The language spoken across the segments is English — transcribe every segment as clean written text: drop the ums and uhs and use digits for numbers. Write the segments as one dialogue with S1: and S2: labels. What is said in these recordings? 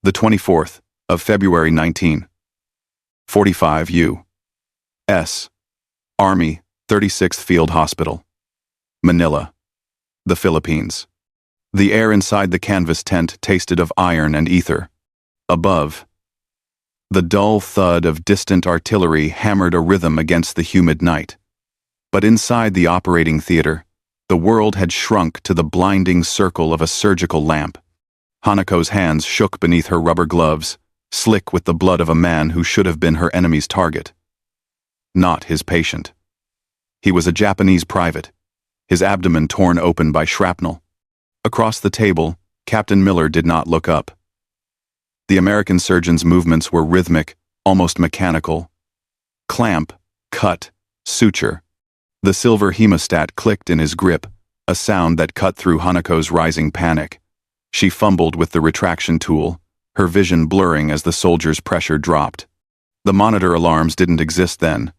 S1: The 24th of February 1945 U.S. Army 36th Field Hospital, Manila, the Philippines. The air inside the canvas tent tasted of iron and ether. Above, the dull thud of distant artillery hammered a rhythm against the humid night. But inside the operating theater, the world had shrunk to the blinding circle of a surgical lamp. Hanako's hands shook beneath her rubber gloves, slick with the blood of a man who should have been her enemy's target. Not his patient. He was a Japanese private, his abdomen torn open by shrapnel. Across the table, Captain Miller did not look up. The American surgeon's movements were rhythmic, almost mechanical. Clamp, cut, suture. The silver hemostat clicked in his grip, a sound that cut through Hanako's rising panic. She fumbled with the retraction tool, her vision blurring as the soldier's pressure dropped. The monitor alarms didn't exist then,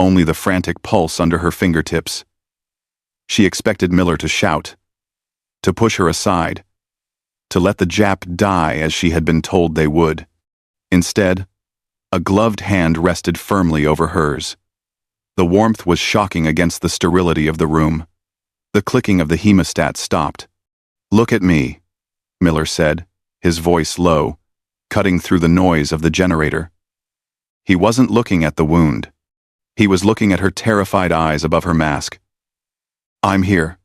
S1: only the frantic pulse under her fingertips. She expected Miller to shout, to push her aside, to let the Jap die as she had been told they would. Instead, a gloved hand rested firmly over hers. The warmth was shocking against the sterility of the room. The clicking of the hemostat stopped. "Look at me," Miller said, his voice low, cutting through the noise of the generator. He wasn't looking at the wound. He was looking at her terrified eyes above her mask. "I'm here.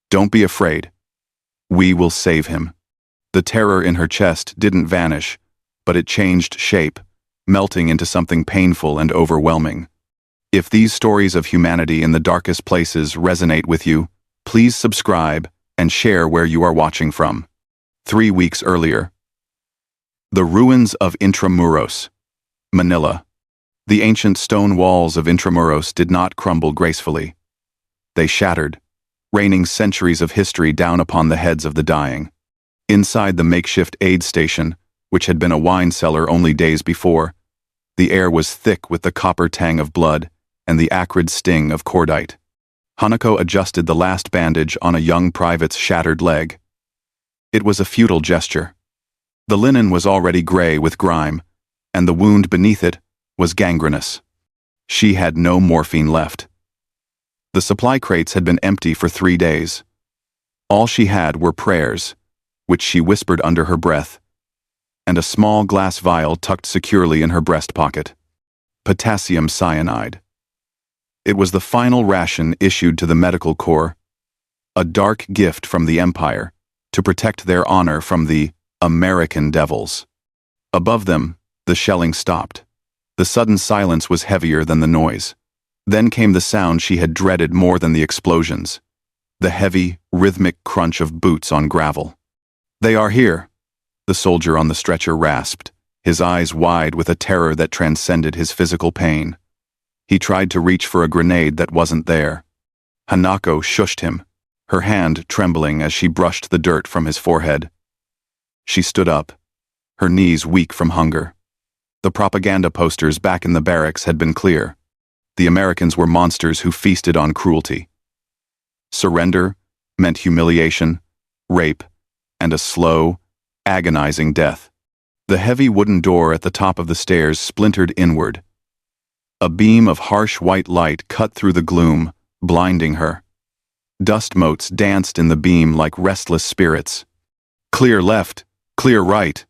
S1: Don't be afraid. We will save him." The terror in her chest didn't vanish, but it changed shape, melting into something painful and overwhelming. If these stories of humanity in the darkest places resonate with you, please subscribe and share where you are watching from. 3 weeks earlier. The ruins of Intramuros, Manila. The ancient stone walls of Intramuros did not crumble gracefully. They shattered, raining centuries of history down upon the heads of the dying. Inside the makeshift aid station, which had been a wine cellar only days before, the air was thick with the copper tang of blood and the acrid sting of cordite. Hanako adjusted the last bandage on a young private's shattered leg. It was a futile gesture. The linen was already gray with grime, and the wound beneath it was gangrenous. She had no morphine left. The supply crates had been empty for 3 days. All she had were prayers, which she whispered under her breath, and a small glass vial tucked securely in her breast pocket. Potassium cyanide. It was the final ration issued to the Medical Corps, a dark gift from the Empire to protect their honor from the American devils. Above them, the shelling stopped. The sudden silence was heavier than the noise. Then came the sound she had dreaded more than the explosions, the heavy, rhythmic crunch of boots on gravel. "They are here," the soldier on the stretcher rasped, his eyes wide with a terror that transcended his physical pain. He tried to reach for a grenade that wasn't there. Hanako shushed him, her hand trembling as she brushed the dirt from his forehead. She stood up, her knees weak from hunger. The propaganda posters back in the barracks had been clear. The Americans were monsters who feasted on cruelty. Surrender meant humiliation, rape, and a slow, agonizing death. The heavy wooden door at the top of the stairs splintered inward. A beam of harsh white light cut through the gloom, blinding her. Dust motes danced in the beam like restless spirits. "Clear left, clear right,"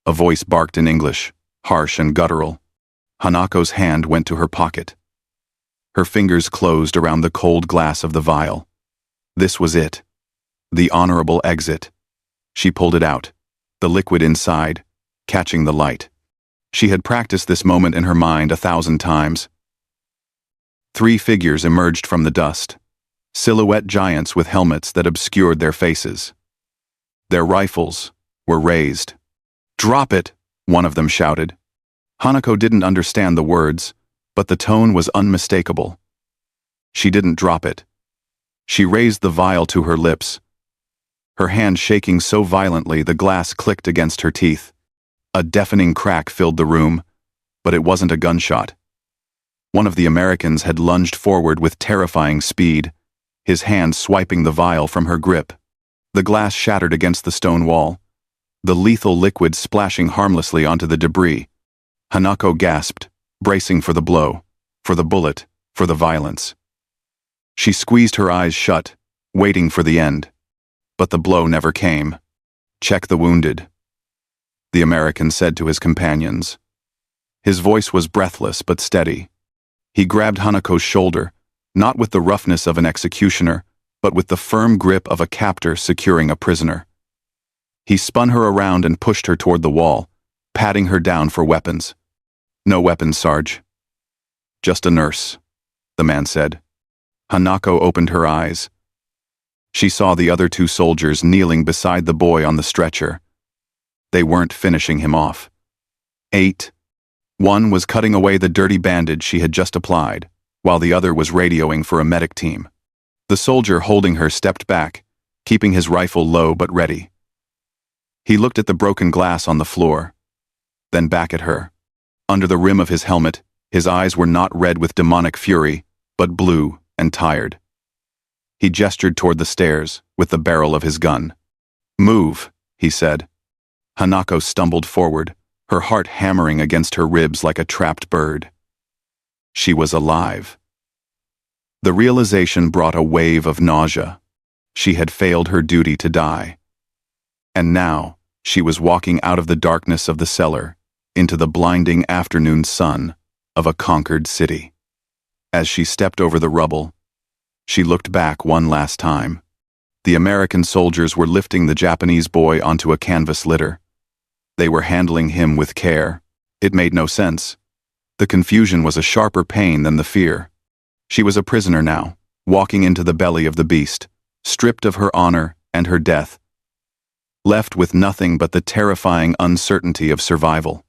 S1: a voice barked in English, harsh and guttural. Hanako's hand went to her pocket. Her fingers closed around the cold glass of the vial. This was it. The honorable exit. She pulled it out, the liquid inside, catching the light. She had practiced this moment in her mind 1,000 times. 3 figures emerged from the dust, silhouette giants with helmets that obscured their faces. Their rifles were raised. "Drop it!" one of them shouted. Hanako didn't understand the words, but the tone was unmistakable. She didn't drop it. She raised the vial to her lips, her hand shaking so violently the glass clicked against her teeth. A deafening crack filled the room, but it wasn't a gunshot. One of the Americans had lunged forward with terrifying speed, his hand swiping the vial from her grip. The glass shattered against the stone wall, the lethal liquid splashing harmlessly onto the debris. Hanako gasped, bracing for the blow, for the bullet, for the violence. She squeezed her eyes shut, waiting for the end. But the blow never came. "Check the wounded," the American said to his companions. His voice was breathless but steady. He grabbed Hanako's shoulder, not with the roughness of an executioner, but with the firm grip of a captor securing a prisoner. He spun her around and pushed her toward the wall, patting her down for weapons. "No weapons, Sarge. Just a nurse," the man said. Hanako opened her eyes. She saw the other two soldiers kneeling beside the boy on the stretcher. They weren't finishing him off. 8. One was cutting away the dirty bandage she had just applied, while the other was radioing for a medic team. The soldier holding her stepped back, keeping his rifle low but ready. He looked at the broken glass on the floor, then back at her. Under the rim of his helmet, his eyes were not red with demonic fury, but blue and tired. He gestured toward the stairs with the barrel of his gun. "Move," he said. Hanako stumbled forward, her heart hammering against her ribs like a trapped bird. She was alive. The realization brought a wave of nausea. She had failed her duty to die. And now, she was walking out of the darkness of the cellar into the blinding afternoon sun of a conquered city. As she stepped over the rubble, she looked back one last time. The American soldiers were lifting the Japanese boy onto a canvas litter. They were handling him with care. It made no sense. The confusion was a sharper pain than the fear. She was a prisoner now, walking into the belly of the beast, stripped of her honor and her death, left with nothing but the terrifying uncertainty of survival.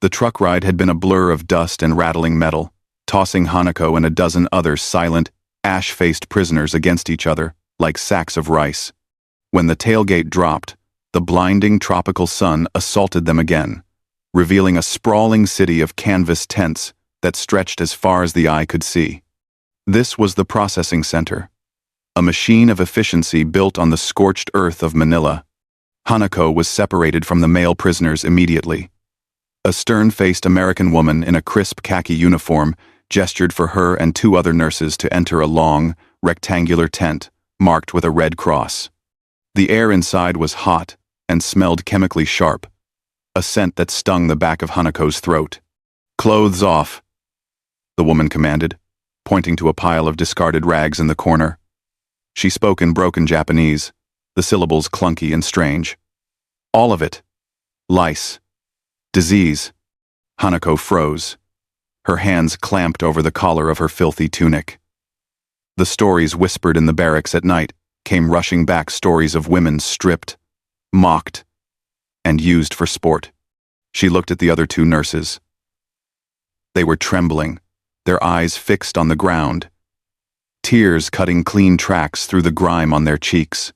S1: The truck ride had been a blur of dust and rattling metal, tossing Hanako and a dozen other silent, ash-faced prisoners against each other like sacks of rice. When the tailgate dropped, the blinding tropical sun assaulted them again, revealing a sprawling city of canvas tents that stretched as far as the eye could see. This was the processing center, a machine of efficiency built on the scorched earth of Manila. Hanako was separated from the male prisoners immediately. A stern-faced American woman in a crisp khaki uniform gestured for her and two other nurses to enter a long, rectangular tent marked with a red cross. The air inside was hot and smelled chemically sharp, a scent that stung the back of Hanako's throat. "Clothes off," the woman commanded, pointing to a pile of discarded rags in the corner. She spoke in broken Japanese, the syllables clunky and strange. "All of it. Lice. Disease." Hanako froze. Her hands clamped over the collar of her filthy tunic. The stories whispered in the barracks at night came rushing back, stories of women stripped, mocked, and used for sport. She looked at the other two nurses. They were trembling, their eyes fixed on the ground, tears cutting clean tracks through the grime on their cheeks.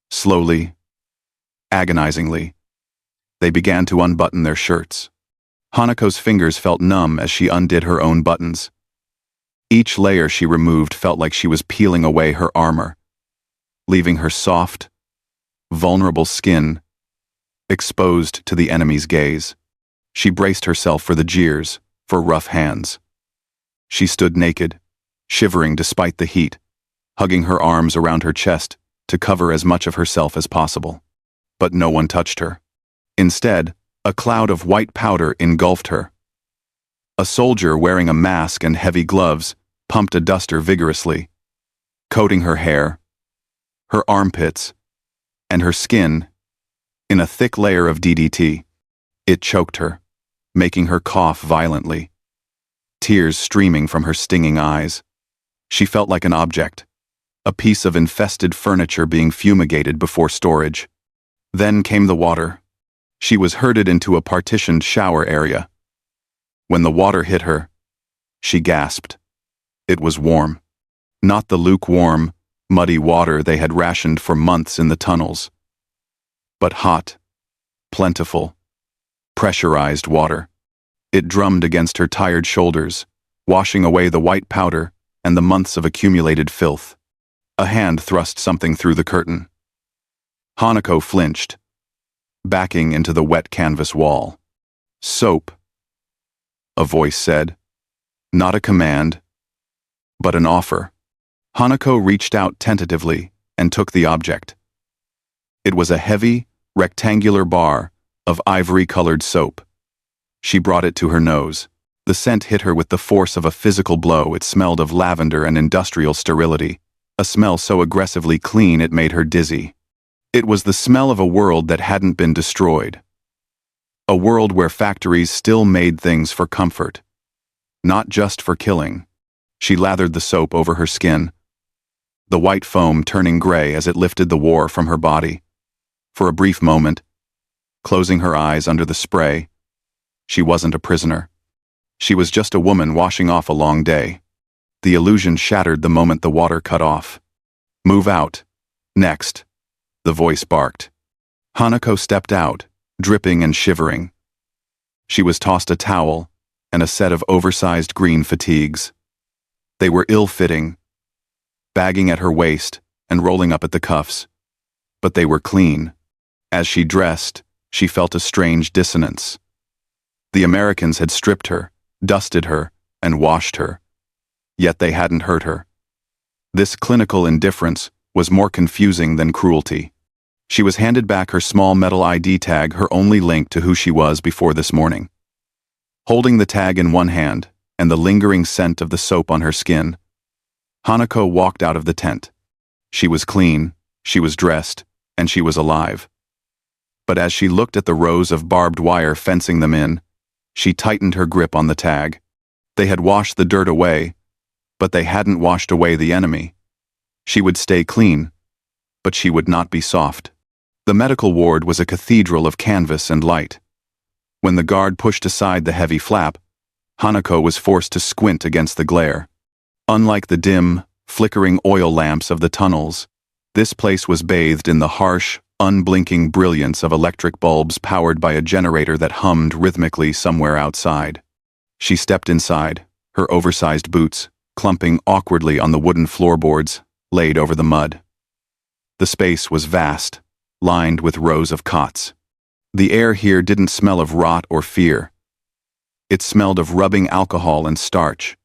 S1: Slowly, agonizingly, they began to unbutton their shirts. Hanako's fingers felt numb as she undid her own buttons. Each layer she removed felt like she was peeling away her armor, leaving her soft, vulnerable skin exposed to the enemy's gaze. She braced herself for the jeers, for rough hands. She stood naked, shivering despite the heat, hugging her arms around her chest to cover as much of herself as possible. But no one touched her. Instead, a cloud of white powder engulfed her. A soldier wearing a mask and heavy gloves pumped a duster vigorously, coating her hair, her armpits, and her skin in a thick layer of DDT. It choked her, making her cough violently, tears streaming from her stinging eyes. She felt like an object, a piece of infested furniture being fumigated before storage. Then came the water. She was herded into a partitioned shower area. When the water hit her, she gasped. It was warm. Not the lukewarm, muddy water they had rationed for months in the tunnels, but hot, plentiful, pressurized water. It drummed against her tired shoulders, washing away the white powder and the months of accumulated filth. A hand thrust something through the curtain. Hanako flinched, backing into the wet canvas wall. "Soap," a voice said. Not a command, but an offer. Hanako reached out tentatively and took the object. It was a heavy, rectangular bar of ivory-colored soap. She brought it to her nose. The scent hit her with the force of a physical blow. It smelled of lavender and industrial sterility, a smell so aggressively clean it made her dizzy. It was the smell of a world that hadn't been destroyed. A world where factories still made things for comfort, not just for killing. She lathered the soap over her skin, the white foam turning gray as it lifted the war from her body. For a brief moment, closing her eyes under the spray, she wasn't a prisoner. She was just a woman washing off a long day. The illusion shattered the moment the water cut off. "Move out. Next," the voice barked. Hanako stepped out, dripping and shivering. She was tossed a towel and a set of oversized green fatigues. They were ill-fitting, bagging at her waist and rolling up at the cuffs. But they were clean. As she dressed, she felt a strange dissonance. The Americans had stripped her, dusted her, and washed her. Yet they hadn't hurt her. This clinical indifference was more confusing than cruelty. She was handed back her small metal ID tag, her only link to who she was before this morning. Holding the tag in one hand and the lingering scent of the soap on her skin, Hanako walked out of the tent. She was clean, she was dressed, and she was alive. But as she looked at the rows of barbed wire fencing them in, she tightened her grip on the tag. They had washed the dirt away, but they hadn't washed away the enemy. She would stay clean, but she would not be soft. The medical ward was a cathedral of canvas and light. When the guard pushed aside the heavy flap, Hanako was forced to squint against the glare. Unlike the dim, flickering oil lamps of the tunnels, this place was bathed in the harsh, unblinking brilliance of electric bulbs powered by a generator that hummed rhythmically somewhere outside. She stepped inside, her oversized boots clumping awkwardly on the wooden floorboards laid over the mud. The space was vast, lined with rows of cots. The air here didn't smell of rot or fear. It smelled of rubbing alcohol and starch.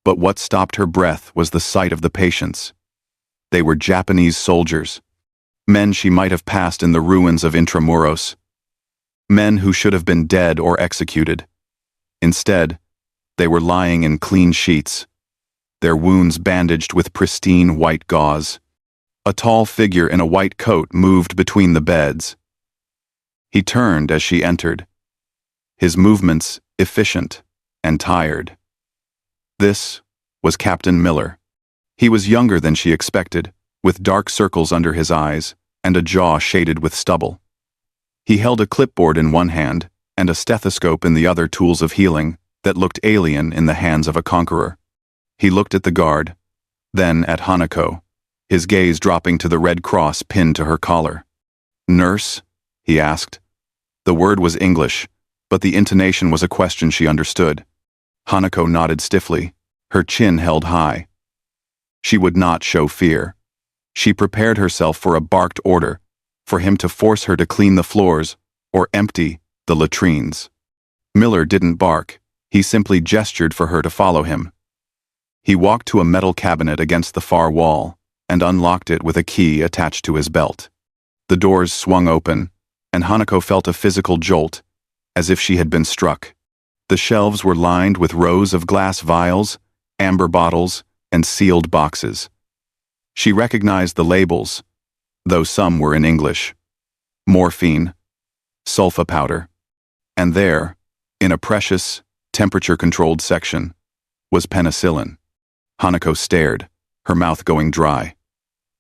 S1: But what stopped her breath was the sight of the patients. They were Japanese soldiers, men she might have passed in the ruins of Intramuros, men who should have been dead or executed. Instead, they were lying in clean sheets, their wounds bandaged with pristine white gauze. A tall figure in a white coat moved between the beds. He turned as she entered, his movements efficient and tired. This was Captain Miller. He was younger than she expected, with dark circles under his eyes and a jaw shaded with stubble. He held a clipboard in one hand and a stethoscope in the other, tools of healing that looked alien in the hands of a conqueror. He looked at the guard, then at Hanako, his gaze dropping to the red cross pinned to her collar. "Nurse?" he asked. The word was English, but the intonation was a question she understood. Hanako nodded stiffly, her chin held high. She would not show fear. She prepared herself for a barked order, for him to force her to clean the floors or empty the latrines. Miller didn't bark, he simply gestured for her to follow him. He walked to a metal cabinet against the far wall and unlocked it with a key attached to his belt. The doors swung open, and Hanako felt a physical jolt, as if she had been struck. The shelves were lined with rows of glass vials, amber bottles, and sealed boxes. She recognized the labels, though some were in English. Morphine, sulfa powder, and there, in a precious, temperature-controlled section, was penicillin. Hanako stared, her mouth going dry.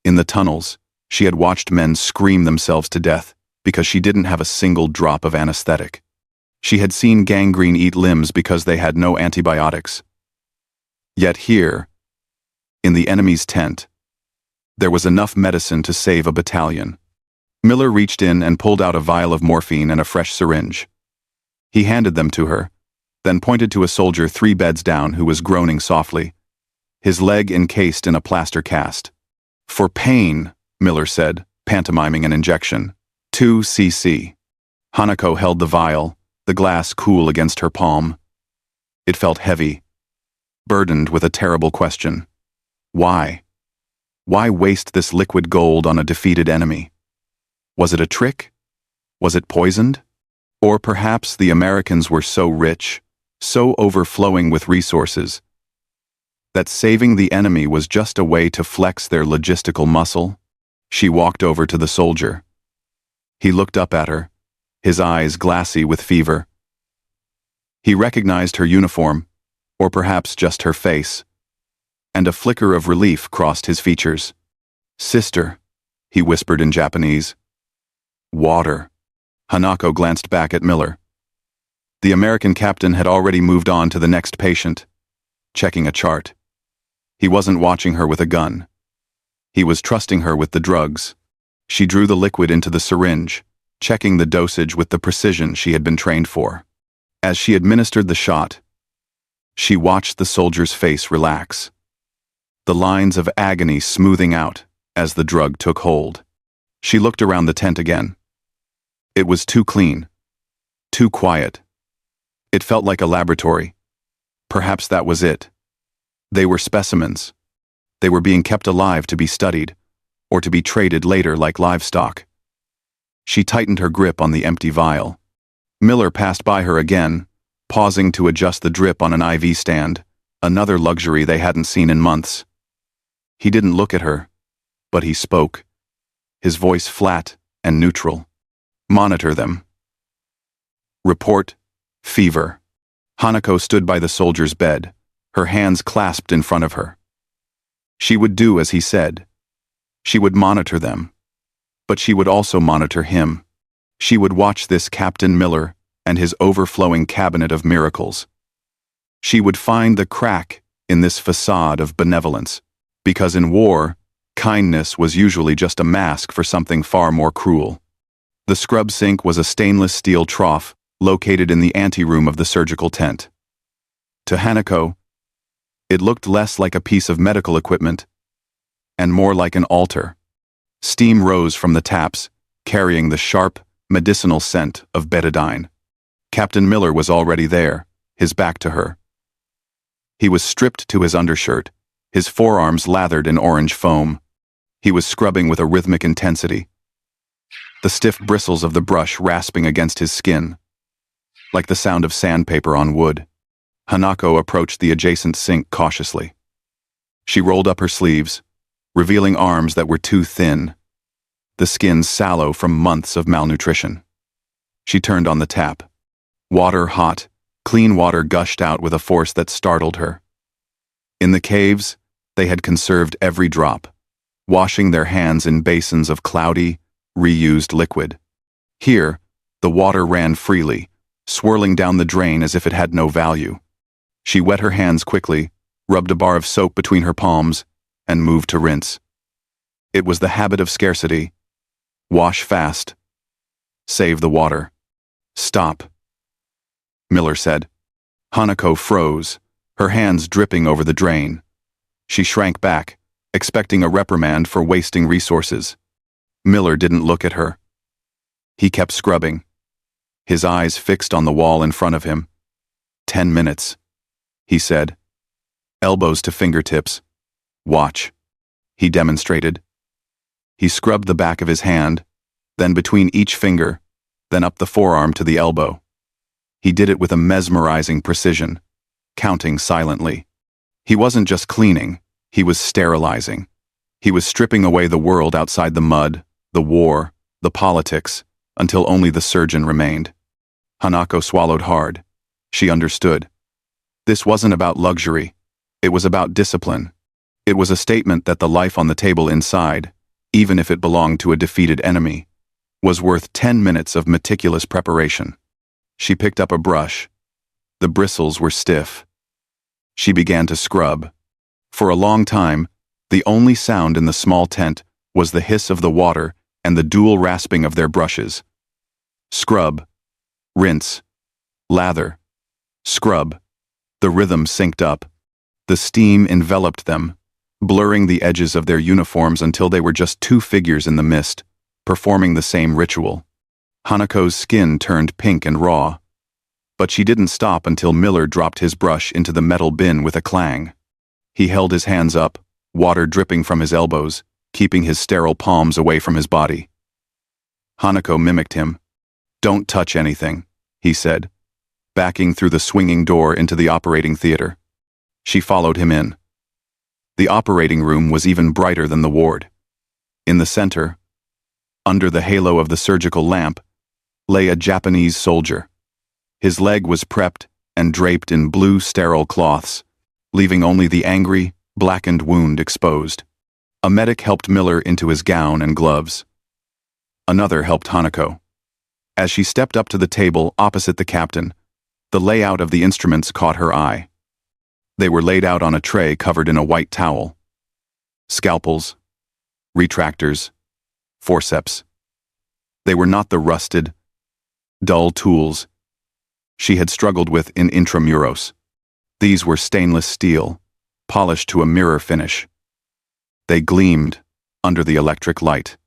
S1: In the tunnels, she had watched men scream themselves to death because she didn't have a single drop of anesthetic. She had seen gangrene eat limbs because they had no antibiotics. Yet here, in the enemy's tent, there was enough medicine to save a battalion. Miller reached in and pulled out a vial of morphine and a fresh syringe. He handed them to her, then pointed to a soldier 3 beds down who was groaning softly, his leg encased in a plaster cast. "For pain," Miller said, pantomiming an injection. 2 cc. Hanako held the vial, the glass cool against her palm. It felt heavy, burdened with a terrible question. Why? Why waste this liquid gold on a defeated enemy? Was it a trick? Was it poisoned? Or perhaps the Americans were so rich, so overflowing with resources, that saving the enemy was just a way to flex their logistical muscle? She walked over to the soldier. He looked up at her, his eyes glassy with fever. He recognized her uniform, or perhaps just her face, and a flicker of relief crossed his features. "Sister," he whispered in Japanese. "Water." Hanako glanced back at Miller. The American captain had already moved on to the next patient, checking a chart. He wasn't watching her with a gun. He was trusting her with the drugs. She drew the liquid into the syringe, checking the dosage with the precision she had been trained for. As she administered the shot, she watched the soldier's face relax, the lines of agony smoothing out as the drug took hold. She looked around the tent again. It was too clean, too quiet. It felt like a laboratory. Perhaps that was it. They were specimens. They were being kept alive to be studied, or to be traded later like livestock. She tightened her grip on the empty vial. Miller passed by her again, pausing to adjust the drip on an IV stand, another luxury they hadn't seen in months. He didn't look at her, but he spoke, his voice flat and neutral. "Monitor them. Report fever." Hanako stood by the soldier's bed, her hands clasped in front of her. She would do as he said. She would monitor them, but she would also monitor him. She would watch this Captain Miller and his overflowing cabinet of miracles. She would find the crack in this facade of benevolence, because in war, kindness was usually just a mask for something far more cruel. The scrub sink was a stainless steel trough located in the anteroom of the surgical tent. To Hanako, it looked less like a piece of medical equipment and more like an altar. Steam rose from the taps, carrying the sharp, medicinal scent of betadine. Captain Miller was already there, his back to her. He was stripped to his undershirt, his forearms lathered in orange foam. He was scrubbing with a rhythmic intensity, the stiff bristles of the brush rasping against his skin, like the sound of sandpaper on wood. Hanako approached the adjacent sink cautiously. She rolled up her sleeves, revealing arms that were too thin, the skin sallow from months of malnutrition. She turned on the tap. Water hot, clean water gushed out with a force that startled her. In the caves, they had conserved every drop, washing their hands in basins of cloudy, reused liquid. Here, the water ran freely, swirling down the drain as if it had no value. She wet her hands quickly, rubbed a bar of soap between her palms, and moved to rinse. It was the habit of scarcity. Wash fast. Save the water. "Stop," Miller said. Hanako froze, her hands dripping over the drain. She shrank back, expecting a reprimand for wasting resources. Miller didn't look at her. He kept scrubbing, his eyes fixed on the wall in front of him. 10 minutes, he said. Elbows to fingertips. "Watch," he demonstrated. He scrubbed the back of his hand, then between each finger, then up the forearm to the elbow. He did it with a mesmerizing precision, counting silently. He wasn't just cleaning, he was sterilizing. He was stripping away the world outside the mud, the war, the politics, until only the surgeon remained. Hanako swallowed hard. She understood. This wasn't about luxury. It was about discipline. It was a statement that the life on the table inside, even if it belonged to a defeated enemy, was worth 10 minutes of meticulous preparation. She picked up a brush. The bristles were stiff. She began to scrub. For a long time, the only sound in the small tent was the hiss of the water and the dual rasping of their brushes. Scrub, rinse, lather, scrub. The rhythm synced up. The steam enveloped them, blurring the edges of their uniforms until they were just two figures in the mist, performing the same ritual. Hanako's skin turned pink and raw, but she didn't stop until Miller dropped his brush into the metal bin with a clang. He held his hands up, water dripping from his elbows, keeping his sterile palms away from his body. Hanako mimicked him. "Don't touch anything," he said, backing through the swinging door into the operating theater. She followed him in. The operating room was even brighter than the ward. In the center, under the halo of the surgical lamp, lay a Japanese soldier. His leg was prepped and draped in blue sterile cloths, leaving only the angry, blackened wound exposed. A medic helped Miller into his gown and gloves. Another helped Hanako. As she stepped up to the table opposite the captain, the layout of the instruments caught her eye. They were laid out on a tray covered in a white towel. Scalpels, retractors, forceps. They were not the rusted, dull tools she had struggled with in Intramuros. These were stainless steel, polished to a mirror finish. They gleamed under the electric light.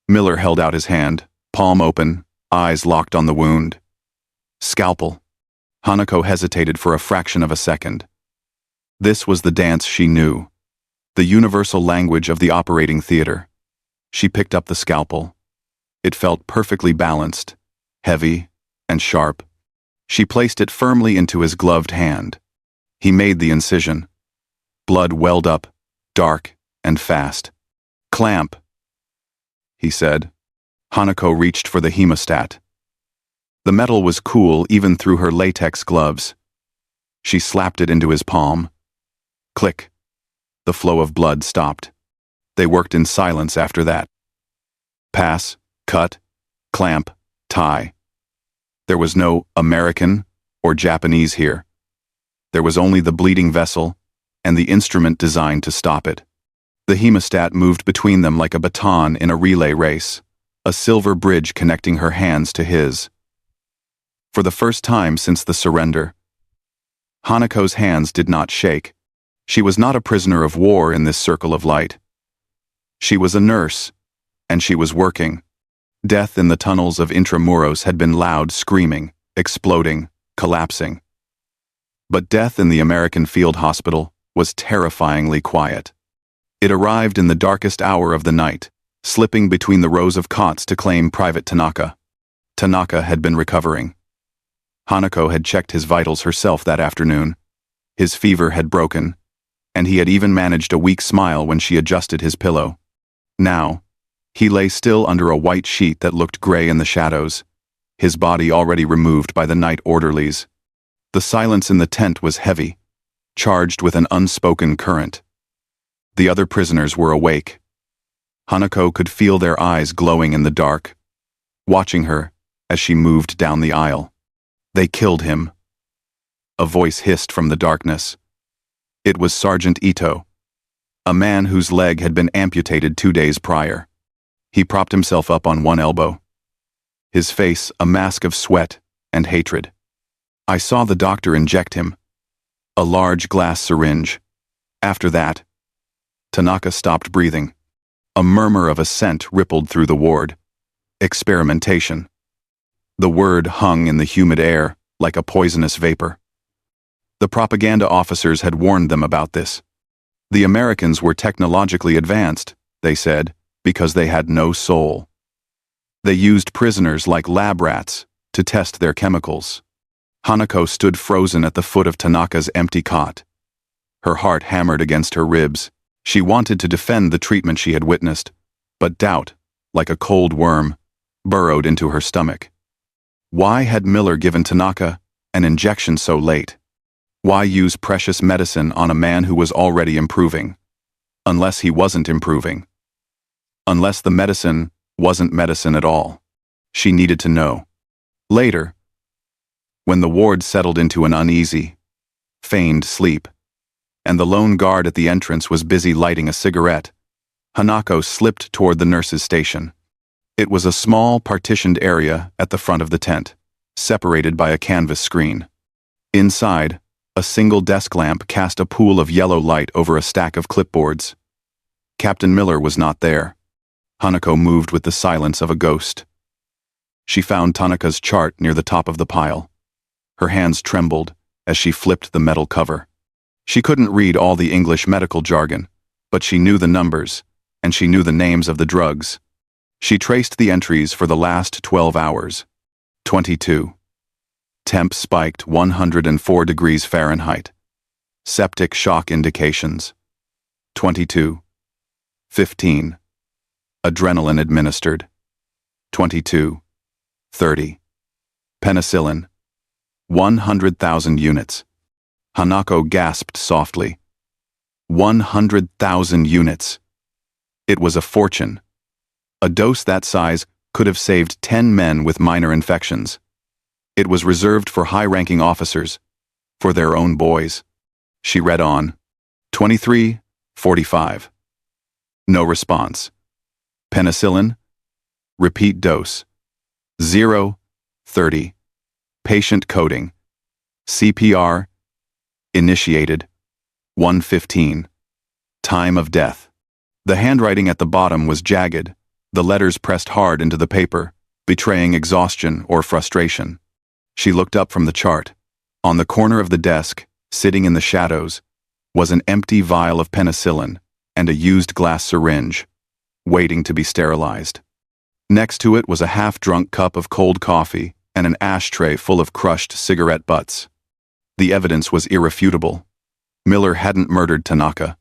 S1: Miller held out his hand, palm open, eyes locked on the wound. Scalpel. Hanako hesitated for a fraction of a second. This was the dance she knew, the universal language of the operating theater. She picked up the scalpel. It felt perfectly balanced, heavy and sharp. She placed it firmly into his gloved hand. He made the incision. Blood welled up, dark and fast. "Clamp," he said. Hanako reached for the hemostat. The metal was cool even through her latex gloves. She slapped it into his palm. Click. The flow of blood stopped. They worked in silence after that. Pass, cut, clamp, tie. There was no American or Japanese here. There was only the bleeding vessel and the instrument designed to stop it. The hemostat moved between them like a baton in a relay race, a silver bridge connecting her hands to his. For the first time since the surrender, Hanako's hands did not shake. She was not a prisoner of war in this circle of light. She was a nurse, and she was working. Death in the tunnels of Intramuros had been loud screaming, exploding, collapsing. But death in the American field hospital was terrifyingly quiet. It arrived in the darkest hour of the night, slipping between the rows of cots to claim Private Tanaka. Tanaka had been recovering. Hanako had checked his vitals herself that afternoon. His fever had broken, and he had even managed a weak smile when she adjusted his pillow. Now, he lay still under a white sheet that looked gray in the shadows, his body already removed by the night orderlies. The silence in the tent was heavy, charged with an unspoken current. The other prisoners were awake. Hanako could feel their eyes glowing in the dark, watching her as she moved down the aisle. "They killed him," a voice hissed from the darkness. It was Sergeant Ito, a man whose leg had been amputated 2 days prior. He propped himself up on one elbow, his face a mask of sweat and hatred. "I saw the doctor inject him. A large glass syringe. After that," Tanaka stopped breathing. A murmur of assent rippled through the ward. Experimentation. The word hung in the humid air like a poisonous vapor. The propaganda officers had warned them about this. The Americans were technologically advanced, they said, because they had no soul. They used prisoners like lab rats to test their chemicals. Hanako stood frozen at the foot of Tanaka's empty cot. Her heart hammered against her ribs. She wanted to defend the treatment she had witnessed, but doubt, like a cold worm, burrowed into her stomach. Why had Miller given Tanaka an injection so late? Why use precious medicine on a man who was already improving? Unless he wasn't improving. Unless the medicine wasn't medicine at all. She needed to know. Later, when the ward settled into an uneasy, feigned sleep, and the lone guard at the entrance was busy lighting a cigarette, Hanako slipped toward the nurse's station. It was a small, partitioned area at the front of the tent, separated by a canvas screen. Inside, a single desk lamp cast a pool of yellow light over a stack of clipboards. Captain Miller was not there. Hanako moved with the silence of a ghost. She found Tanaka's chart near the top of the pile. Her hands trembled as she flipped the metal cover. She couldn't read all the English medical jargon, but she knew the numbers, and she knew the names of the drugs. She traced the entries for the last 12 hours. 22. Temp spiked 104 degrees Fahrenheit. Septic shock indications. 22. 15. Adrenaline administered. 22. 30. Penicillin. 100,000 units. Hanako gasped softly. 100,000 units. It was a fortune. A dose that size could have saved 10 men with minor infections. It was reserved for high-ranking officers, for their own boys. She read on. 23:45. No response. Penicillin. Repeat dose. 0:30. Patient coding. CPR. Initiated. 1:15. Time of death. The handwriting at the bottom was jagged, the letters pressed hard into the paper, betraying exhaustion or frustration. She looked up from the chart. On the corner of the desk, sitting in the shadows, was an empty vial of penicillin and a used glass syringe, waiting to be sterilized. Next to it was a half-drunk cup of cold coffee and an ashtray full of crushed cigarette butts. The evidence was irrefutable. Miller hadn't murdered Tanaka.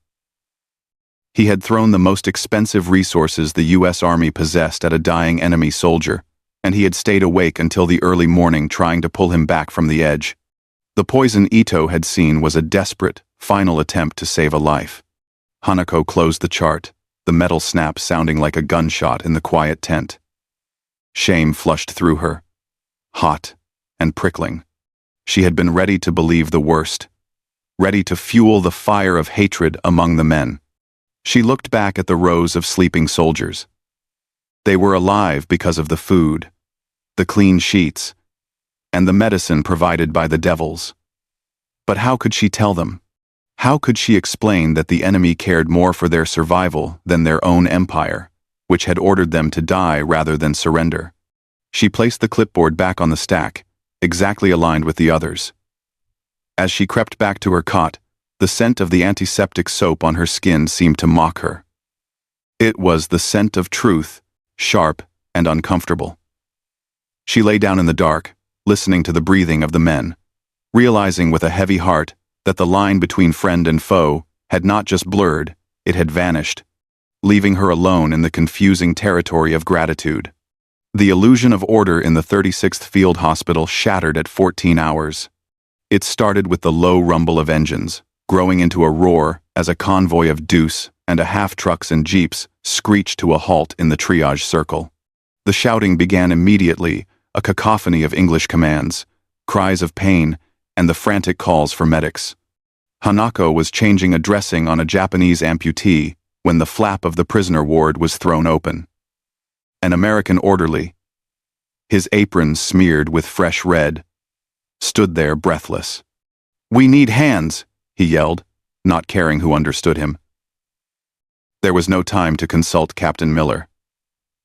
S1: He had thrown the most expensive resources the U.S. Army possessed at a dying enemy soldier, and he had stayed awake until the early morning trying to pull him back from the edge. The poison Ito had seen was a desperate, final attempt to save a life. Hanako closed the chart, the metal snap sounding like a gunshot in the quiet tent. Shame flushed through her, hot and prickling. She had been ready to believe the worst, ready to fuel the fire of hatred among the men. She looked back at the rows of sleeping soldiers. They were alive because of the food, the clean sheets, and the medicine provided by the devils. But how could she tell them? How could she explain that the enemy cared more for their survival than their own empire, which had ordered them to die rather than surrender? She placed the clipboard back on the stack, exactly aligned with the others. As she crept back to her cot, the scent of the antiseptic soap on her skin seemed to mock her. It was the scent of truth, sharp and uncomfortable. She lay down in the dark, listening to the breathing of the men, realizing with a heavy heart that the line between friend and foe had not just blurred, it had vanished, leaving her alone in the confusing territory of gratitude. The illusion of order in the 36th Field Hospital shattered at 14 hours. It started with the low rumble of engines, growing into a roar as a convoy of deuce and a half trucks and jeeps screeched to a halt in the triage circle. The shouting began immediately, a cacophony of English commands, cries of pain, and the frantic calls for medics. Hanako was changing a dressing on a Japanese amputee when the flap of the prisoner ward was thrown open. An American orderly, his apron smeared with fresh red, stood there breathless. "We need hands," he yelled, not caring who understood him. There was no time to consult Captain Miller.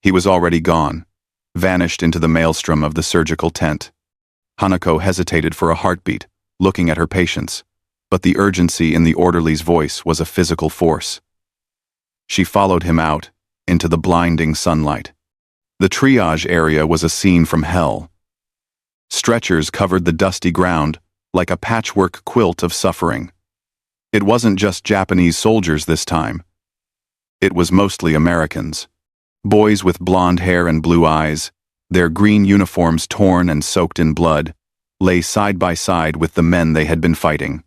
S1: He was already gone, vanished into the maelstrom of the surgical tent. Hanako hesitated for a heartbeat, looking at her patients, but the urgency in the orderly's voice was a physical force. She followed him out, into the blinding sunlight. The triage area was a scene from hell. Stretchers covered the dusty ground like a patchwork quilt of suffering. It wasn't just Japanese soldiers this time. It was mostly Americans. Boys with blonde hair and blue eyes, their green uniforms torn and soaked in blood, lay side by side with the men they had been fighting.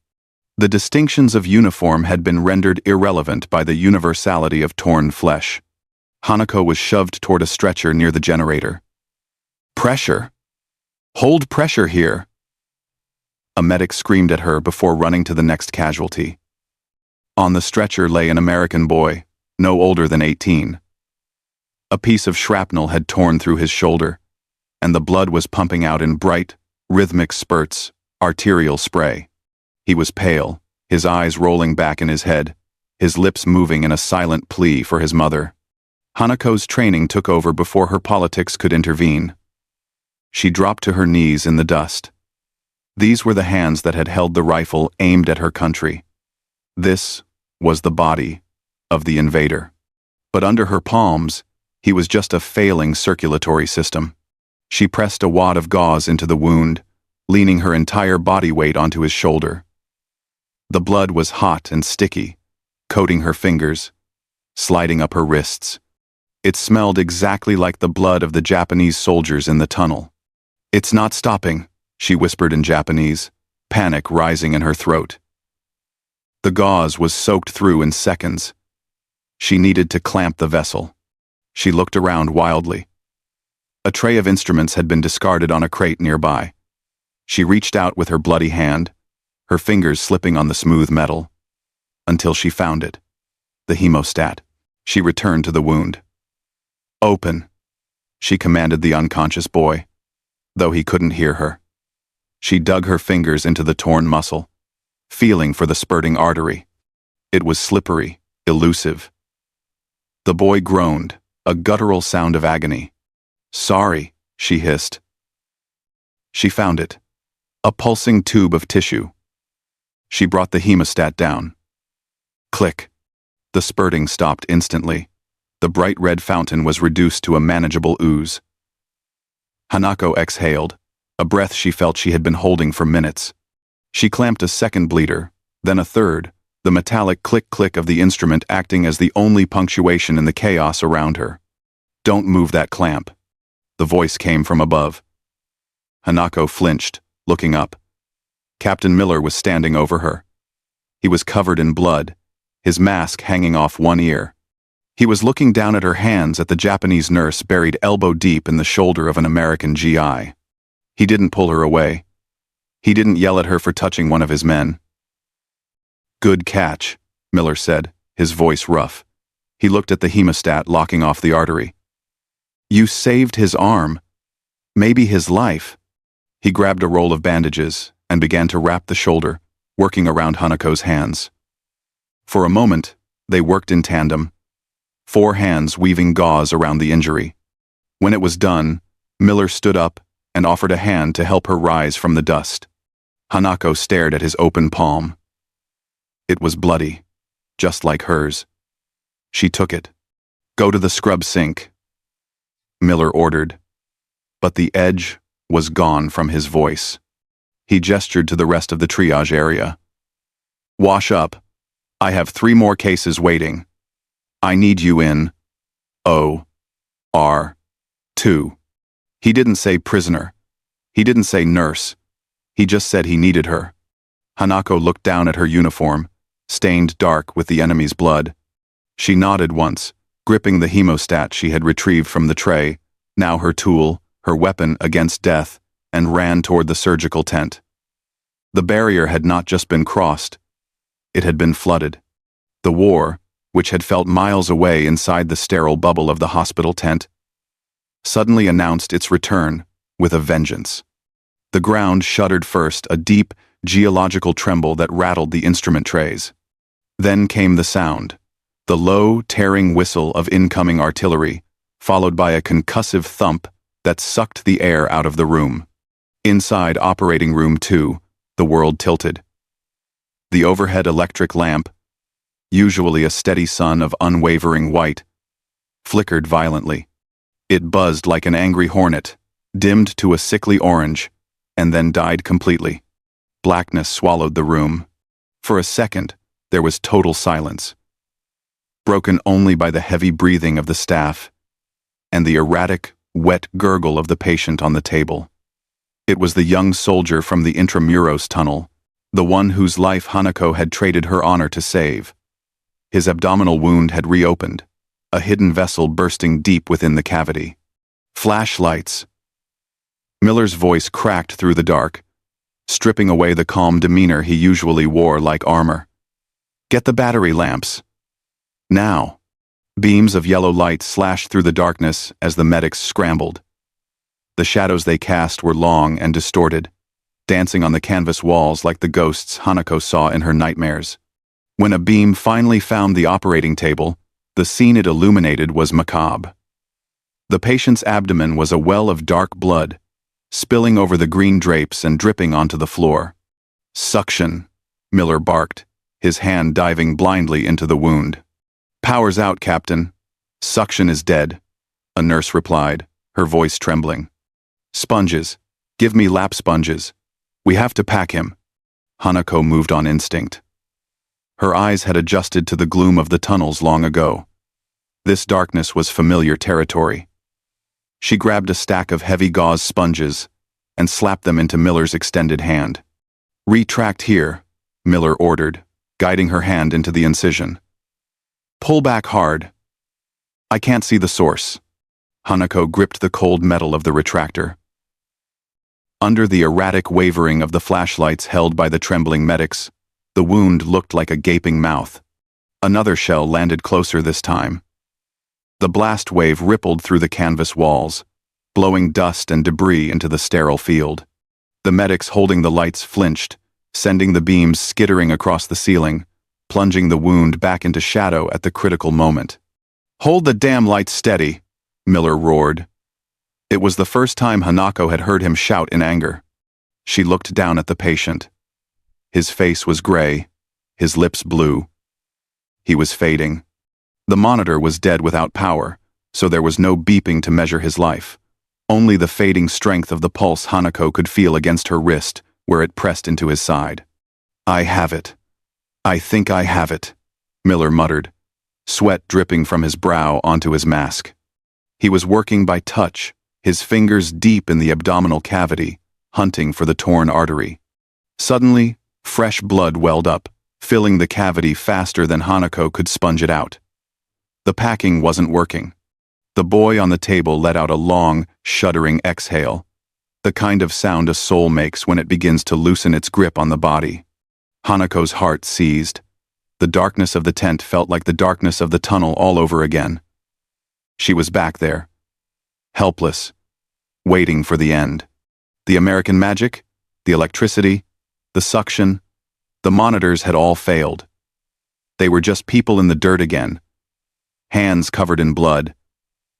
S1: The distinctions of uniform had been rendered irrelevant by the universality of torn flesh. Hanako was shoved toward a stretcher near the generator. "Pressure! Hold pressure here!" A medic screamed at her before running to the next casualty. On the stretcher lay an American boy, no older than 18. A piece of shrapnel had torn through his shoulder, and the blood was pumping out in bright, rhythmic spurts, arterial spray. He was pale, his eyes rolling back in his head, his lips moving in a silent plea for his mother. Hanako's training took over before her politics could intervene. She dropped to her knees in the dust. These were the hands that had held the rifle aimed at her country. This was the body of the invader. But under her palms, he was just a failing circulatory system. She pressed a wad of gauze into the wound, leaning her entire body weight onto his shoulder. The blood was hot and sticky, coating her fingers, sliding up her wrists. It smelled exactly like the blood of the Japanese soldiers in the tunnel. "It's not stopping," she whispered in Japanese, panic rising in her throat. The gauze was soaked through in seconds. She needed to clamp the vessel. She looked around wildly. A tray of instruments had been discarded on a crate nearby. She reached out with her bloody hand, her fingers slipping on the smooth metal, until she found it. The hemostat. She returned to the wound. "Open," she commanded the unconscious boy, though he couldn't hear her. She dug her fingers into the torn muscle, feeling for the spurting artery. It was slippery, elusive. The boy groaned, a guttural sound of agony. "Sorry," she hissed. She found it. A pulsing tube of tissue. She brought the hemostat down. Click. The spurting stopped instantly. The bright red fountain was reduced to a manageable ooze. Hanako exhaled, a breath she felt she had been holding for minutes. She clamped a second bleeder, then a third, the metallic click-click of the instrument acting as the only punctuation in the chaos around her. "Don't move that clamp." The voice came from above. Hanako flinched, looking up. Captain Miller was standing over her. He was covered in blood, his mask hanging off one ear. He was looking down at her hands at the Japanese nurse buried elbow-deep in the shoulder of an American GI. He didn't pull her away. He didn't yell at her for touching one of his men. "Good catch," Miller said, his voice rough. He looked at the hemostat locking off the artery. "You saved his arm. Maybe his life." He grabbed a roll of bandages and began to wrap the shoulder, working around Hanako's hands. For a moment, they worked in tandem, 4 hands weaving gauze around the injury. When it was done, Miller stood up and offered a hand to help her rise from the dust. Hanako stared at his open palm. It was bloody, just like hers. She took it. "Go to the scrub sink," Miller ordered. But the edge was gone from his voice. He gestured to the rest of the triage area. "Wash up. I have 3 more cases waiting. I need you in OR2. He didn't say prisoner. He didn't say nurse. He just said he needed her. Hanako looked down at her uniform, stained dark with the enemy's blood. She nodded once, gripping the hemostat she had retrieved from the tray, now her tool, her weapon against death, and ran toward the surgical tent. The barrier had not just been crossed. It had been flooded. The war, which had felt miles away inside the sterile bubble of the hospital tent, suddenly announced its return with a vengeance. The ground shuddered first, a deep, geological tremble that rattled the instrument trays. Then came the sound, the low, tearing whistle of incoming artillery, followed by a concussive thump that sucked the air out of the room. Inside Operating Room 2, the world tilted. The overhead electric lamp, usually a steady sun of unwavering white, flickered violently. It buzzed like an angry hornet, dimmed to a sickly orange, and then died completely. Blackness swallowed the room. For a second, there was total silence, broken only by the heavy breathing of the staff and the erratic, wet gurgle of the patient on the table. It was the young soldier from the Intramuros tunnel, the one whose life Hanako had traded her honor to save. His abdominal wound had reopened, a hidden vessel bursting deep within the cavity. "Flashlights." Miller's voice cracked through the dark, stripping away the calm demeanor he usually wore like armor. "Get the battery lamps. Now." Beams of yellow light slashed through the darkness as the medics scrambled. The shadows they cast were long and distorted, dancing on the canvas walls like the ghosts Hanako saw in her nightmares. When a beam finally found the operating table, the scene it illuminated was macabre. The patient's abdomen was a well of dark blood, spilling over the green drapes and dripping onto the floor. "Suction," Miller barked, his hand diving blindly into the wound. "Power's out, Captain. Suction is dead," a nurse replied, her voice trembling. "Sponges. Give me lap sponges. We have to pack him." Hanako moved on instinct. Her eyes had adjusted to the gloom of the tunnels long ago. This darkness was familiar territory. She grabbed a stack of heavy gauze sponges and slapped them into Miller's extended hand. "Retract here," Miller ordered, guiding her hand into the incision. "Pull back hard." "I can't see the source." Hanako gripped the cold metal of the retractor. Under the erratic wavering of the flashlights held by the trembling medics, the wound looked like a gaping mouth. Another shell landed closer this time. The blast wave rippled through the canvas walls, blowing dust and debris into the sterile field. The medics holding the lights flinched, sending the beams skittering across the ceiling, plunging the wound back into shadow at the critical moment. "Hold the damn lights steady," Miller roared. It was the first time Hanako had heard him shout in anger. She looked down at the patient. His face was gray, his lips blue. He was fading. The monitor was dead without power, so there was no beeping to measure his life. Only the fading strength of the pulse Hanako could feel against her wrist, where it pressed into his side. "I have it. I think I have it," Miller muttered, sweat dripping from his brow onto his mask. He was working by touch, his fingers deep in the abdominal cavity, hunting for the torn artery. Suddenly, fresh blood welled up, filling the cavity faster than Hanako could sponge it out. The packing wasn't working. The boy on the table let out a long, shuddering exhale, the kind of sound a soul makes when it begins to loosen its grip on the body. Hanako's heart seized. The darkness of the tent felt like the darkness of the tunnel all over again. She was back there, helpless, waiting for the end. The American magic, the electricity, the suction, the monitors had all failed. They were just people in the dirt again, hands covered in blood,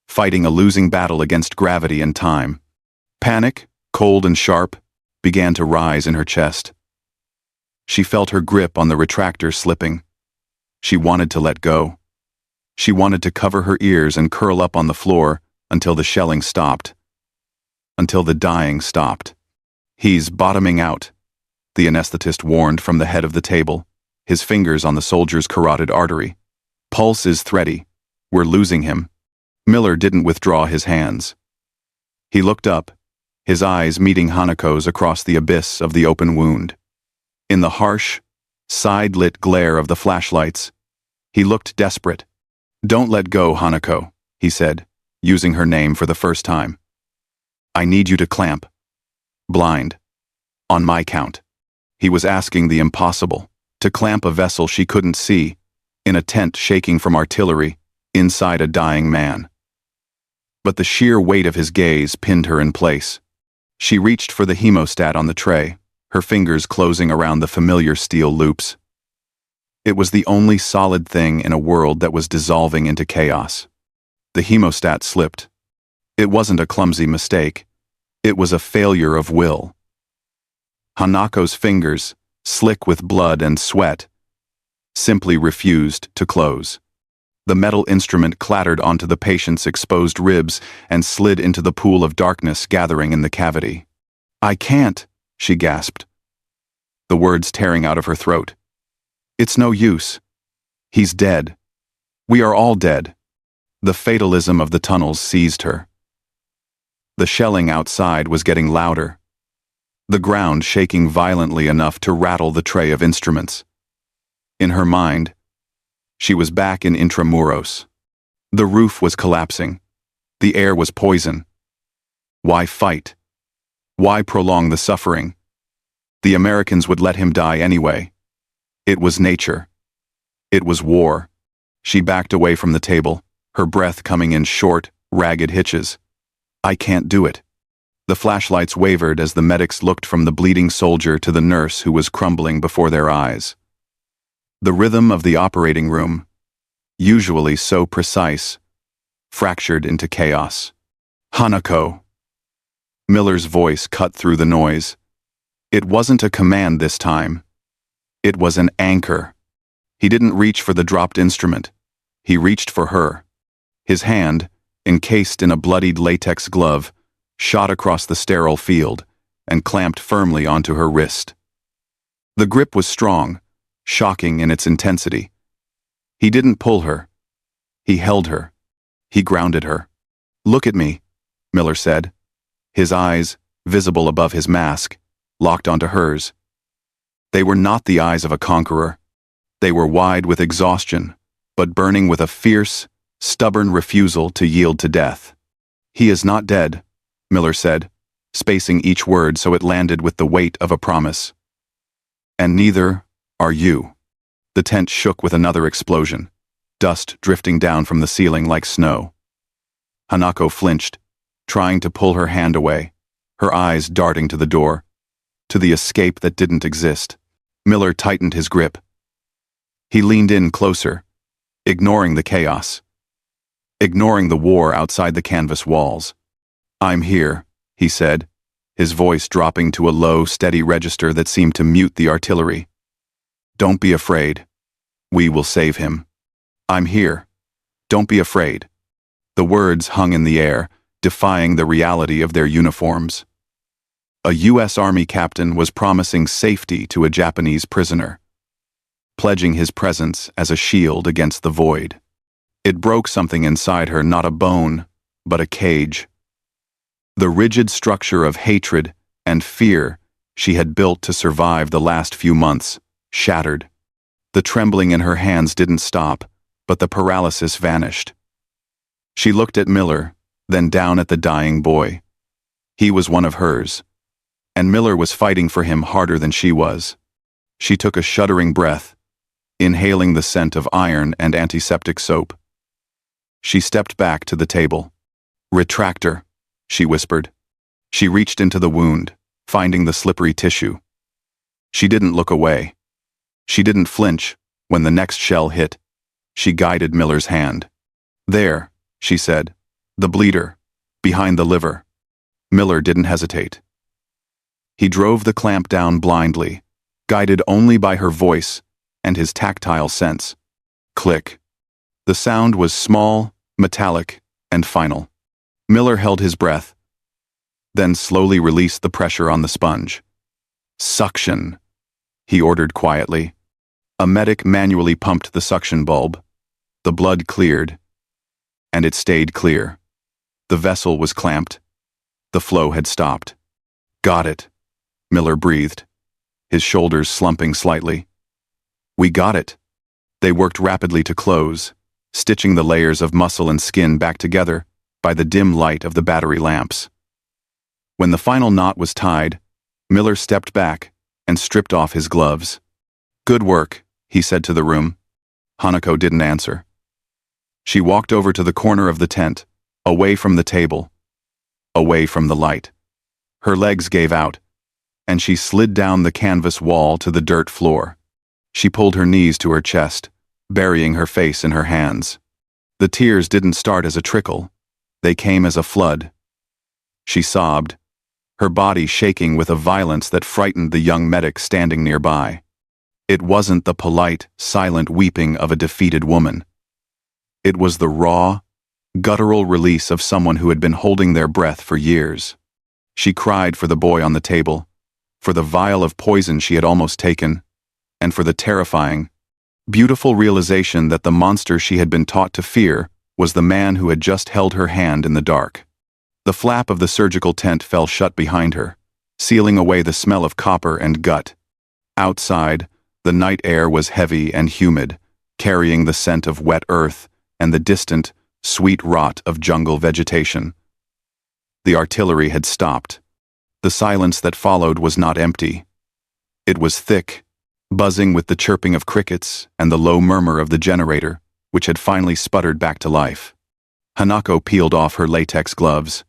S1: fighting a losing battle against gravity and time. Panic, cold and sharp, began to rise in her chest. She felt her grip on the retractor slipping. She wanted to let go. She wanted to cover her ears and curl up on the floor until the shelling stopped. Until the dying stopped. "He's bottoming out," the anesthetist warned from the head of the table, his fingers on the soldier's carotid artery. "Pulse is thready. We're losing him." Miller didn't withdraw his hands. He looked up, his eyes meeting Hanako's across the abyss of the open wound. In the harsh, side-lit glare of the flashlights, he looked desperate. "Don't let go, Hanako," he said, using her name for the first time. "I need you to clamp. Blind. On my count." He was asking the impossible, to clamp a vessel she couldn't see, in a tent shaking from artillery, inside a dying man. But the sheer weight of his gaze pinned her in place. She reached for the hemostat on the tray, her fingers closing around the familiar steel loops. It was the only solid thing in a world that was dissolving into chaos. The hemostat slipped. It wasn't a clumsy mistake. It was a failure of will. Hanako's fingers, slick with blood and sweat, simply refused to close. The metal instrument clattered onto the patient's exposed ribs and slid into the pool of darkness gathering in the cavity. "I can't," she gasped, the words tearing out of her throat. "It's no use. He's dead. We are all dead." The fatalism of the tunnels seized her. The shelling outside was getting louder, the ground shaking violently enough to rattle the tray of instruments. In her mind, she was back in Intramuros. The roof was collapsing. The air was poison. Why fight? Why prolong the suffering? The Americans would let him die anyway. It was nature. It was war. She backed away from the table, her breath coming in short, ragged hitches. "I can't do it." The flashlights wavered as the medics looked from the bleeding soldier to the nurse who was crumbling before their eyes. The rhythm of the operating room, usually so precise, fractured into chaos. "Hanako." Miller's voice cut through the noise. It wasn't a command this time. It was an anchor. He didn't reach for the dropped instrument. He reached for her. His hand, encased in a bloodied latex glove, shot across the sterile field and clamped firmly onto her wrist. The grip was strong, shocking in its intensity. He didn't pull her. He held her. He grounded her. "Look at me," Miller said. His eyes, visible above his mask, locked onto hers. They were not the eyes of a conqueror. They were wide with exhaustion, but burning with a fierce, stubborn refusal to yield to death. "He is not dead," Miller said, spacing each word so it landed with the weight of a promise. "And neither are you." The tent shook with another explosion, dust drifting down from the ceiling like snow. Hanako flinched, trying to pull her hand away, her eyes darting to the door, to the escape that didn't exist. Miller tightened his grip. He leaned in closer, ignoring the chaos, ignoring the war outside the canvas walls. "I'm here," he said, his voice dropping to a low, steady register that seemed to mute the artillery. "Don't be afraid. We will save him. I'm here. Don't be afraid." The words hung in the air, defying the reality of their uniforms. A U.S. Army captain was promising safety to a Japanese prisoner, pledging his presence as a shield against the void. It broke something inside her, not a bone, but a cage. The rigid structure of hatred and fear she had built to survive the last few months shattered. The trembling in her hands didn't stop, but the paralysis vanished. She looked at Miller, then down at the dying boy. He was one of hers, and Miller was fighting for him harder than she was. She took a shuddering breath, inhaling the scent of iron and antiseptic soap. She stepped back to the table. "Retractor," she whispered. She reached into the wound, finding the slippery tissue. She didn't look away. She didn't flinch when the next shell hit. She guided Miller's hand. "There," she said, "the bleeder, behind the liver." Miller didn't hesitate. He drove the clamp down blindly, guided only by her voice and his tactile sense. Click. The sound was small, metallic, and final. Miller held his breath, then slowly released the pressure on the sponge. "Suction," he ordered quietly. A medic manually pumped the suction bulb. The blood cleared, and it stayed clear. The vessel was clamped. The flow had stopped. "Got it," Miller breathed, his shoulders slumping slightly. "We got it." They worked rapidly to close, stitching the layers of muscle and skin back together by the dim light of the battery lamps. When the final knot was tied, Miller stepped back and stripped off his gloves. "Good work," he said to the room. Hanako didn't answer. She walked over to the corner of the tent, away from the table, away from the light. Her legs gave out, and she slid down the canvas wall to the dirt floor. She pulled her knees to her chest, burying her face in her hands. The tears didn't start as a trickle. They came as a flood. She sobbed, her body shaking with a violence that frightened the young medic standing nearby. It wasn't the polite, silent weeping of a defeated woman. It was the raw, guttural release of someone who had been holding their breath for years. She cried for the boy on the table, for the vial of poison she had almost taken, and for the terrifying, beautiful realization that the monster she had been taught to fear was the man who had just held her hand in the dark. The flap of the surgical tent fell shut behind her, sealing away the smell of copper and gut. Outside, the night air was heavy and humid, carrying the scent of wet earth and the distant, sweet rot of jungle vegetation. The artillery had stopped. The silence that followed was not empty. It was thick, buzzing with the chirping of crickets and the low murmur of the generator, which had finally sputtered back to life. Hanako peeled off her latex gloves.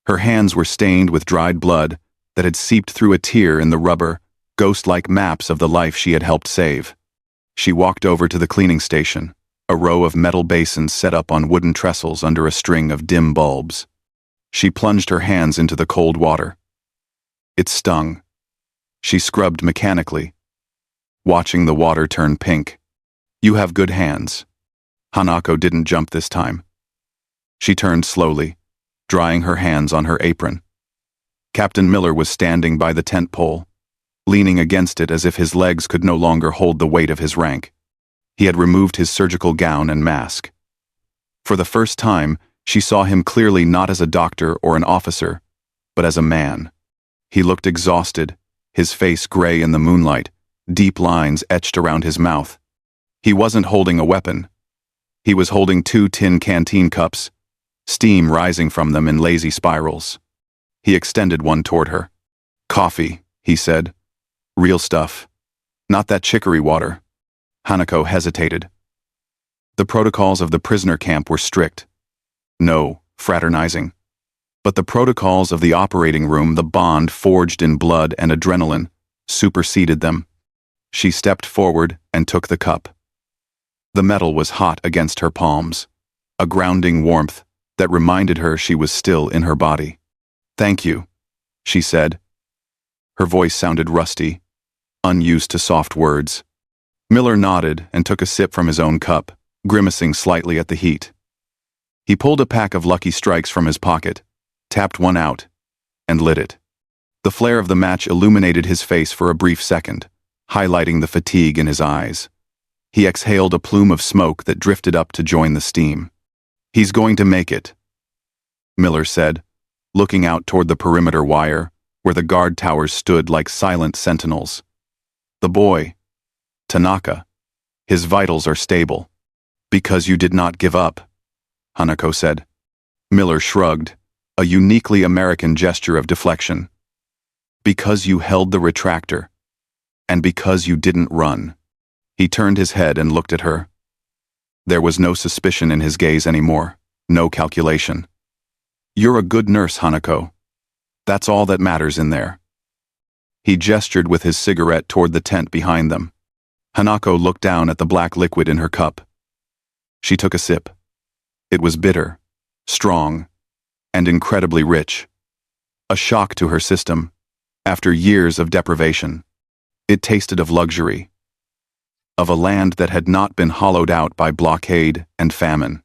S1: Her hands were stained with dried blood that had seeped through a tear in the rubber, ghost-like maps of the life she had helped save. She walked over to the cleaning station, a row of metal basins set up on wooden trestles under a string of dim bulbs. She plunged her hands into the cold water. It stung. She scrubbed mechanically, watching the water turn pink. "You have good hands." Hanako didn't jump this time. She turned slowly, drying her hands on her apron. Captain Miller was standing by the tent pole, leaning against it as if his legs could no longer hold the weight of his rank. He had removed his surgical gown and mask. For the first time, she saw him clearly not as a doctor or an officer, but as a man. He looked exhausted, his face gray in the moonlight, deep lines etched around his mouth. He wasn't holding a weapon. He was holding 2 tin canteen cups, steam rising from them in lazy spirals. He extended one toward her. "Coffee," he said. "Real stuff. Not that chicory water." Hanako hesitated. The protocols of the prisoner camp were strict. No fraternizing. But the protocols of the operating room, the bond forged in blood and adrenaline, superseded them. She stepped forward and took the cup. The metal was hot against her palms, a grounding warmth that reminded her she was still in her body. "Thank you," she said. Her voice sounded rusty, unused to soft words. Miller nodded and took a sip from his own cup, grimacing slightly at the heat. He pulled a pack of Lucky Strikes from his pocket, tapped one out, and lit it. The flare of the match illuminated his face for a brief second, highlighting the fatigue in his eyes. He exhaled a plume of smoke that drifted up to join the steam. "He's going to make it," Miller said, looking out toward the perimeter wire, where the guard towers stood like silent sentinels. "The boy, Tanaka, his vitals are stable." "Because you did not give up," Hanako said. Miller shrugged, a uniquely American gesture of deflection. "Because you held the retractor. And because you didn't run." He turned his head and looked at her. There was no suspicion in his gaze anymore, no calculation. "You're a good nurse, Hanako. That's all that matters in there." He gestured with his cigarette toward the tent behind them. Hanako looked down at the black liquid in her cup. She took a sip. It was bitter, strong, and incredibly rich. A shock to her system, after years of deprivation. It tasted of luxury, of a land that had not been hollowed out by blockade and famine.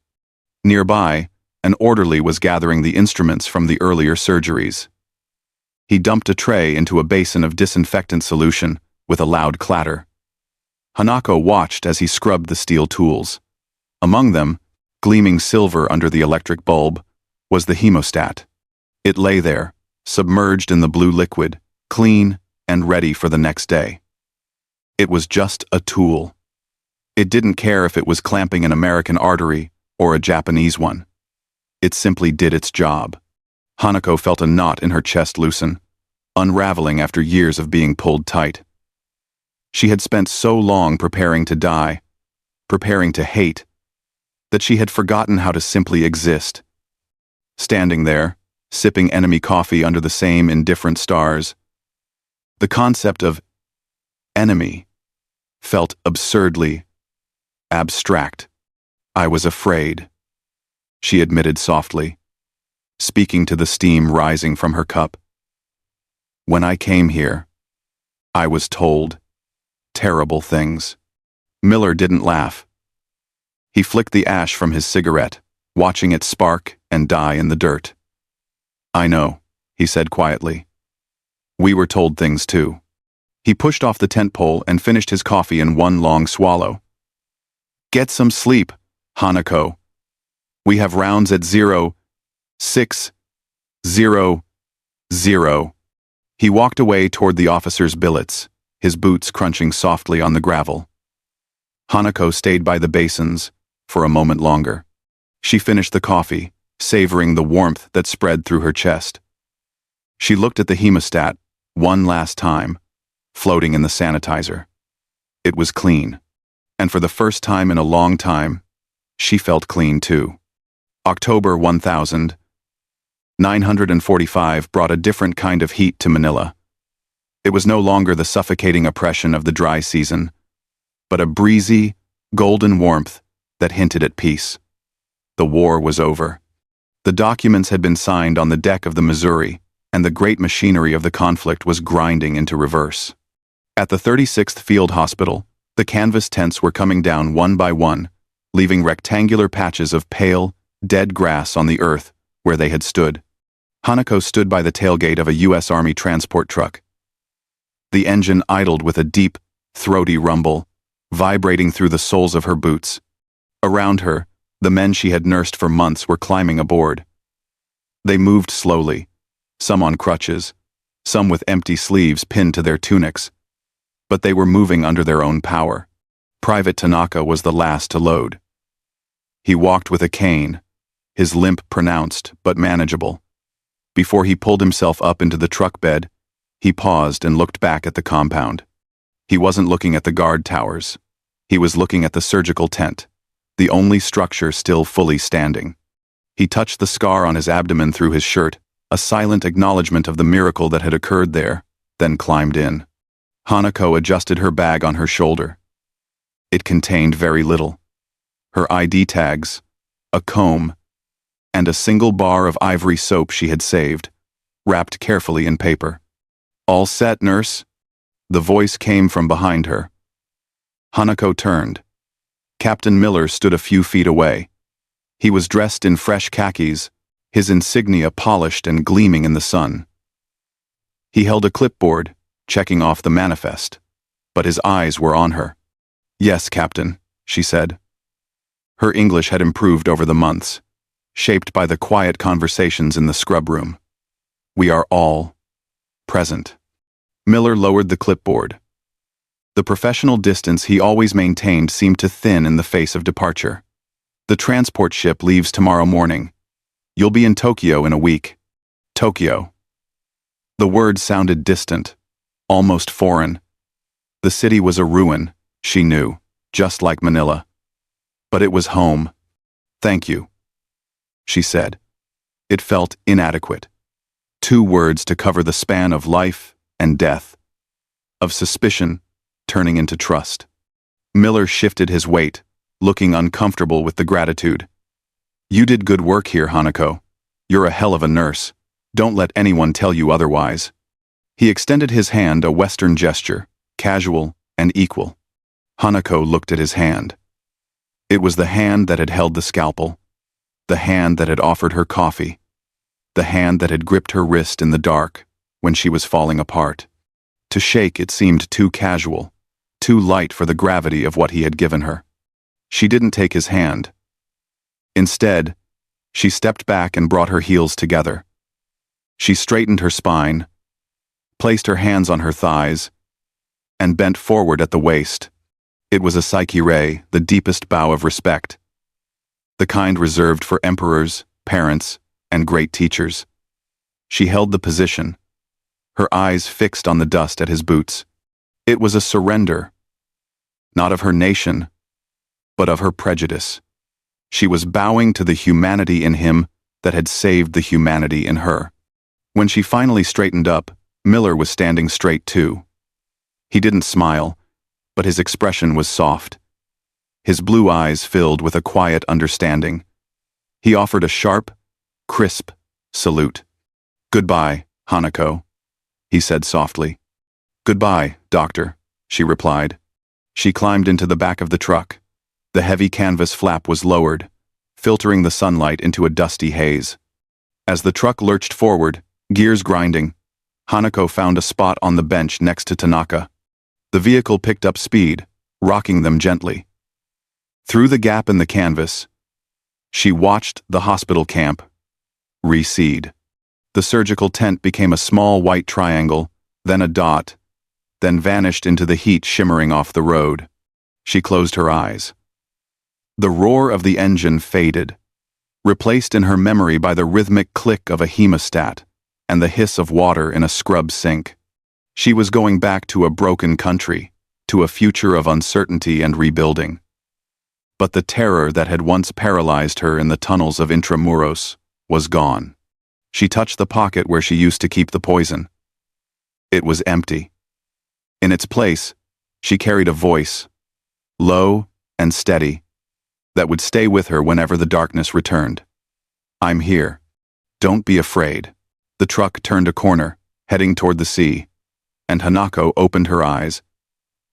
S1: Nearby, an orderly was gathering the instruments from the earlier surgeries. He dumped a tray into a basin of disinfectant solution with a loud clatter. Hanako watched as he scrubbed the steel tools. Among them, gleaming silver under the electric bulb, was the hemostat. It lay there, submerged in the blue liquid, clean and ready for the next day. It was just a tool. It didn't care if it was clamping an American artery or a Japanese one. It simply did its job. Hanako felt a knot in her chest loosen, unraveling after years of being pulled tight. She had spent so long preparing to die, preparing to hate, that she had forgotten how to simply exist. Standing there, sipping enemy coffee under the same indifferent stars, the concept of enemy felt absurdly abstract. "I was afraid," she admitted softly, speaking to the steam rising from her cup. "When I came here, I was told terrible things." Miller didn't laugh. He flicked the ash from his cigarette, watching it spark and die in the dirt. "I know," he said quietly. "We were told things too." He pushed off the tent pole and finished his coffee in one long swallow. "Get some sleep, Hanako. We have rounds at 0600. He walked away toward the officer's billets, his boots crunching softly on the gravel. Hanako stayed by the basins for a moment longer. She finished the coffee, savoring the warmth that spread through her chest. She looked at the hemostat one last time, floating in the sanitizer. It was clean, and for the first time in a long time, she felt clean too. October 1945 brought a different kind of heat to Manila. It was no longer the suffocating oppression of the dry season, but a breezy, golden warmth that hinted at peace. The war was over. The documents had been signed on the deck of the Missouri, and the great machinery of the conflict was grinding into reverse. At the 36th Field Hospital, the canvas tents were coming down one by one, leaving rectangular patches of pale, dead grass on the earth where they had stood. Hanako stood by the tailgate of a U.S. Army transport truck. The engine idled with a deep, throaty rumble, vibrating through the soles of her boots. Around her, the men she had nursed for months were climbing aboard. They moved slowly, some on crutches, some with empty sleeves pinned to their tunics. But they were moving under their own power. Private Tanaka was the last to load. He walked with a cane, his limp pronounced but manageable. Before he pulled himself up into the truck bed, he paused and looked back at the compound. He wasn't looking at the guard towers. He was looking at the surgical tent, the only structure still fully standing. He touched the scar on his abdomen through his shirt, a silent acknowledgement of the miracle that had occurred there, then climbed in. Hanako adjusted her bag on her shoulder. It contained very little. Her ID tags, a comb, and a single bar of ivory soap she had saved, wrapped carefully in paper. "All set, nurse?" The voice came from behind her. Hanako turned. Captain Miller stood a few feet away. He was dressed in fresh khakis, his insignia polished and gleaming in the sun. He held a clipboard, checking off the manifest, but his eyes were on her. "Yes, Captain," she said. Her English had improved over the months, shaped by the quiet conversations in the scrub room. "We are all present." Miller lowered the clipboard. The professional distance he always maintained seemed to thin in the face of departure. "The transport ship leaves tomorrow morning. You'll be in Tokyo in a week." Tokyo. The word sounded distant, almost foreign. The city was a ruin, she knew, just like Manila. But it was home. "Thank you," she said. It felt inadequate. 2 words to cover the span of life and death, of suspicion turning into trust. Miller shifted his weight, looking uncomfortable with the gratitude. "You did good work here, Hanako. You're a hell of a nurse. Don't let anyone tell you otherwise." He extended his hand, a Western gesture, casual and equal. Hanako looked at his hand. It was the hand that had held the scalpel, the hand that had offered her coffee, the hand that had gripped her wrist in the dark when she was falling apart. To shake it seemed too casual, too light for the gravity of what he had given her. She didn't take his hand. Instead, she stepped back and brought her heels together. She straightened her spine, placed her hands on her thighs, and bent forward at the waist. It was a Psyche-Ray, the deepest bow of respect, the kind reserved for emperors, parents, and great teachers. She held the position, her eyes fixed on the dust at his boots. It was a surrender, not of her nation, but of her prejudice. She was bowing to the humanity in him that had saved the humanity in her. When she finally straightened up, Miller was standing straight too. He didn't smile, but his expression was soft. His blue eyes filled with a quiet understanding. He offered a sharp, crisp salute. "Goodbye, Hanako," he said softly. "Goodbye, Doctor," she replied. She climbed into the back of the truck. The heavy canvas flap was lowered, filtering the sunlight into a dusty haze. As the truck lurched forward, gears grinding, Hanako found a spot on the bench next to Tanaka. The vehicle picked up speed, rocking them gently. Through the gap in the canvas, she watched the hospital camp recede. The surgical tent became a small white triangle, then a dot, then vanished into the heat shimmering off the road. She closed her eyes. The roar of the engine faded, replaced in her memory by the rhythmic click of a hemostat and the hiss of water in a scrub sink. She was going back to a broken country, to a future of uncertainty and rebuilding. But the terror that had once paralyzed her in the tunnels of Intramuros was gone. She touched the pocket where she used to keep the poison. It was empty. In its place, she carried a voice, low and steady, that would stay with her whenever the darkness returned. I'm here. Don't be afraid. The truck turned a corner, heading toward the sea, and Hanako opened her eyes,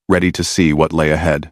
S1: ready to see what lay ahead.